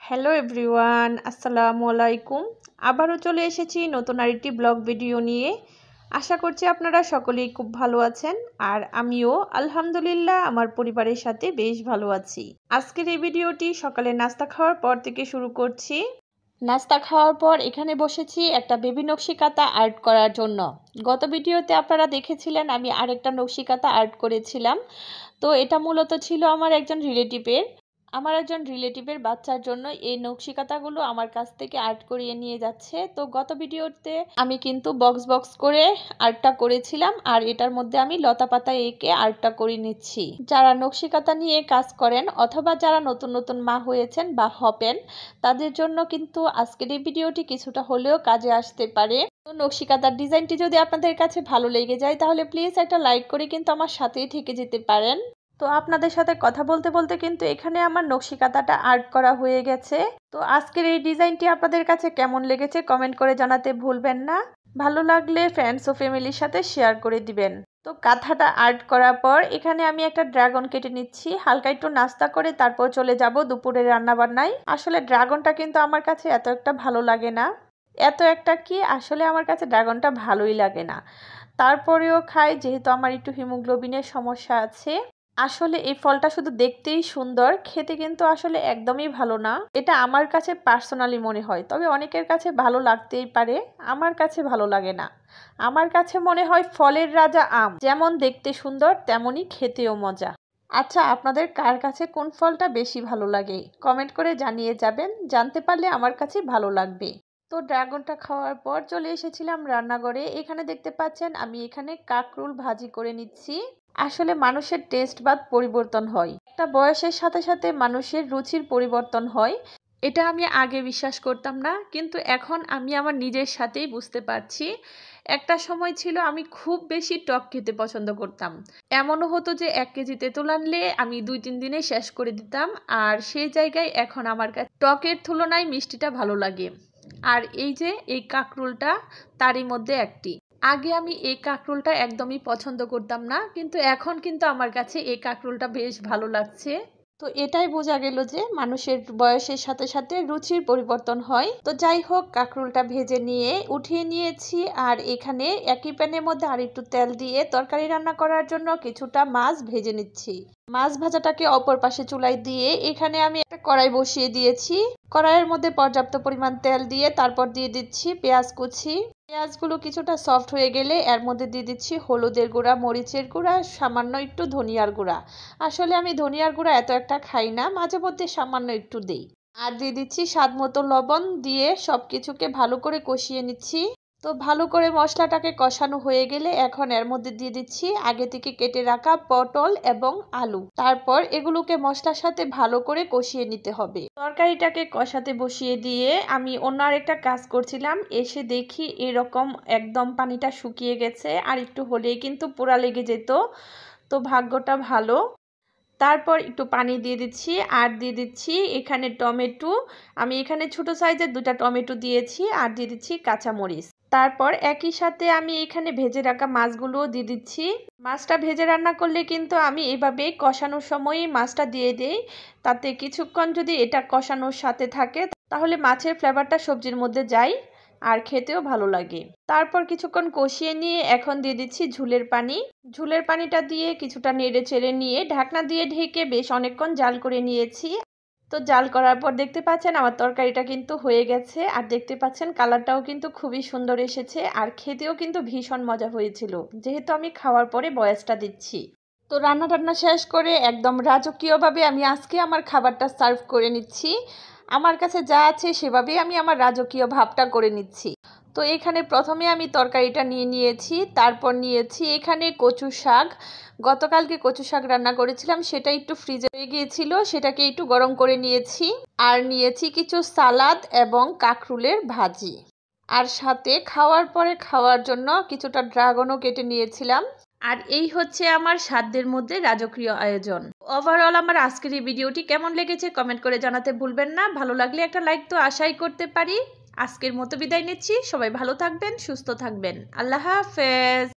Hello everyone, আসসালামু আলাইকুম। আবারও চলে এসেছি নতুন আরেকটি ব্লগ ভিডিও নিয়ে। আশা করছি আপনারা সকলেই খুব ভালো আছেন, আর আমিও আলহামদুলিল্লাহ আমার পরিবারের সাথে বেশ ভালো আছি। আজকের এই ভিডিওটি সকালে নাস্তা খাওয়ার পর থেকে শুরু করছি। নাস্তা খাওয়ার পর এখানে বসেছি একটা বেবি নকশিকাঁথা আর্ট করার জন্য। গত ভিডিওতে আপনারা দেখেছিলেন আমি আরেকটা নকশিকাঁথা আর্ট করেছিলাম। তো এটা মূলত ছিল আমার একজন রিলেটিভের বাচ্চার জন্য এই নকশিকাঁথাগুলো আমার কাছ থেকে আর্ট করিয়ে নিয়ে যাচ্ছে। তো গত ভিডিওতে আমি কিন্তু বক্স করে আর্টটা করেছিলাম, আর এটার মধ্যে আমি লতা পাতা এঁকে আর্টটা করে নিচ্ছি। যারা নকশিকাঁথা নিয়ে কাজ করেন অথবা যারা নতুন নতুন মা হয়েছেন বা হবেন, তাদের জন্য কিন্তু আজকের এই ভিডিওটি কিছুটা হলেও কাজে আসতে পারে। তো নকশিকাঁথার ডিজাইনটি যদি আপনাদের কাছে ভালো লেগে যায় তাহলে প্লিজ একটা লাইক করে কিন্তু আমার সাথেই থেকে যেতে পারেন। তো আপনাদের সাথে কথা বলতে বলতে কিন্তু এখানে আমার নকশিকাঁথাটা আর্ট করা হয়ে গেছে। তো আজকের এই ডিজাইনটি আপনাদের কাছে কেমন লেগেছে কমেন্ট করে জানাতে ভুলবেন না। ভালো লাগলে ফ্রেন্ডস ও ফ্যামিলির সাথে শেয়ার করে দিবেন। তো কাঁথাটা আর্ট করার পর এখানে আমি একটা ড্রাগন কেটে নিচ্ছি। হালকা একটু নাস্তা করে তারপর চলে যাব দুপুরের রান্নাবান্নায়। আসলে ড্রাগনটা কিন্তু আমার কাছে এত একটা ভালো লাগে না। আসলে আমার কাছে ড্রাগনটা ভালোই লাগে না, তারপরেও খাই যেহেতু আমার একটু হিমোগ্লোবিনের সমস্যা আছে। আসলে এই ফলটা শুধু দেখতেই সুন্দর, খেতে কিন্তু আসলে একদমই ভালো না। এটা আমার কাছে পার্সোনালি মনে হয়, তবে অনেকের কাছে ভালো লাগতেই পারে, আমার কাছে ভালো লাগে না। আমার কাছে মনে হয় ফলের রাজা আম, যেমন দেখতে সুন্দর তেমনই খেতেও মজা। আচ্ছা, আপনাদের কার কাছে কোন ফলটা বেশি ভালো লাগে কমেন্ট করে জানিয়ে যাবেন, জানতে পারলে আমার কাছে ভালো লাগবে। তো ড্রাগনটা খাওয়ার পর চলে এসেছিলাম রান্নাঘরে। এখানে দেখতে পাচ্ছেন আমি এখানে কাকরুল ভাজি করে নিচ্ছি। আসলে মানুষের টেস্ট বাদ পরিবর্তন হয়, একটা বয়সের সাথে সাথে মানুষের রুচির পরিবর্তন হয়। এটা আমি আগে বিশ্বাস করতাম না, কিন্তু এখন আমি আমার নিজের সাথেই বুঝতে পারছি। একটা সময় ছিল আমি খুব বেশি টক খেতে পছন্দ করতাম। এমনও হতো যে 1 কেজি তেঁতুল আনলে আমি 2-3 দিনে শেষ করে দিতাম। আর সেই জায়গায় এখন আমার কাছে টকের তুলনায় মিষ্টিটা ভালো লাগে। আর এই যে এই কাকরুলটা তারই মধ্যে একটি। আগে আমি এই কাকরুলটা একদমই পছন্দ করতাম না, কিন্তু এখন কিন্তু আমার কাছে এই কাকরুলটা বেশ ভালো লাগছে। তো এটাই বোঝা গেল যে মানুষের বয়সের সাথে সাথে রুচির পরিবর্তন হয়। তো যাই হোক, কাকরুলটা ভেজে নিয়ে উঠিয়ে নিয়েছি, আর এখানে একই প্যানের মধ্যে আর একটু তেল দিয়ে তরকারি রান্না করার জন্য কিছুটা মাছ ভেজে নিচ্ছি। মাছ ভাজাটাকে অপর পাশে চুলায় দিয়ে এখানে আমি একটা কড়াই বসিয়ে দিয়েছি। কড়াইয়ের মধ্যে পর্যাপ্ত পরিমাণ তেল দিয়ে তারপর দিয়ে দিচ্ছি পেঁয়াজ কুচি। পেঁয়াজগুলো কিছুটা সফট হয়ে গেলে এর মধ্যে দিয়ে দিচ্ছি হলুদের গুঁড়া, মরিচের গুঁড়া, সামান্য একটু ধনিয়ার গুঁড়া। আসলে আমি ধনিয়ার গুঁড়া এত একটা খাই না, মাঝে মধ্যে সামান্য একটু দেই। আর দিয়ে দিচ্ছি স্বাদ মতো লবণ, দিয়ে সবকিছুকে ভালো করে কষিয়ে নিচ্ছি। তো ভালো করে মশলাটাকে কষানো হয়ে গেলে এখন এর মধ্যে দিয়ে দিচ্ছি আগে থেকে কেটে রাখা পটল এবং আলু। তারপর এগুলোকে মশলার সাথে ভালো করে কষিয়ে নিতে হবে। তরকারিটাকে কষাতে বসিয়ে দিয়ে আমি অন্য আরেকটা কাজ করছিলাম, এসে দেখি এরকম একদম পানিটা শুকিয়ে গেছে, আর একটু হলেই কিন্তু পোড়া লেগে যেত। তো ভাগ্যটা ভালো। তারপর একটু পানি দিয়ে দিচ্ছি, আর দিয়ে দিচ্ছি এখানে টমেটো। আমি এখানে ছোট সাইজের 2টা টমেটো দিয়েছি, আর দিয়ে দিচ্ছি কাঁচামরিচ। তারপর একই সাথে আমি এখানে ভেজে রাখা মাছগুলোও দিয়ে দিচ্ছি। মাছটা ভেজে রান্না করলে কিন্তু আমি এভাবে কষানোর সময়ই মাছটা দিয়ে দিই। তাতে কিছুক্ষণ যদি এটা কষানোর সাথে থাকে তাহলে মাছের ফ্লেভারটা সবজির মধ্যে যায়, আর খেতেও ভালো লাগে। তারপর কিছুক্ষণ কষিয়ে নিয়ে এখন দিয়ে দিচ্ছি ঝোলের পানি। ঝোলের পানিটা দিয়ে কিছুটা নেড়ে চেড়ে নিয়ে ঢাকনা দিয়ে ঢেকে বেশ অনেকক্ষণ জাল করে নিয়েছি। তো জাল করার পর দেখতে পাচ্ছেন আমার তরকারিটা কিন্তু হয়ে গেছে, আর দেখতে পাচ্ছেন কালারটাও কিন্তু খুবই সুন্দর এসেছে, আর খেতেও কিন্তু ভীষণ মজা হয়েছিল, যেহেতু আমি খাওয়ার পরে ভয়েসটা দিচ্ছি। তো রান্না শেষ করে একদম রাজকীয়ভাবে আমি আজকে আমার খাবারটা সার্ভ করে নিচ্ছি। আমার কাছে যা আছে সেভাবেই আমি আমার রাজকীয় ভাবটা করে নিচ্ছি। তো এখানে প্রথমে আমি তরকারিটা নিয়ে নিয়েছি, তারপর নিয়েছি এখানে কচু শাক। গতকালকে কচু শাক রান্না করেছিলাম, সেটা একটু ফ্রিজে হয়ে গিয়েছিল, সেটাকে একটু গরম করে নিয়েছি। আর নিয়েছি কিছু সালাদ এবং কাকরুলের ভাজি। আর সাথে খাওয়ার পরে খাওয়ার জন্য কিছুটা ড্রাগনও কেটে নিয়েছিলাম। আর এই হচ্ছে আমার সাধ্যের মধ্যে রাজকীয় আয়োজন। ওভারঅল আমার আজকের এই ভিডিওটি কেমন লেগেছে কমেন্ট করে জানাতে ভুলবেন না। ভালো লাগলে একটা লাইক তো আশাই করতে পারি। আজকের মতো বিদায় নিচ্ছি, সবাই ভালো থাকবেন, সুস্থ থাকবেন। আল্লাহ হাফেজ।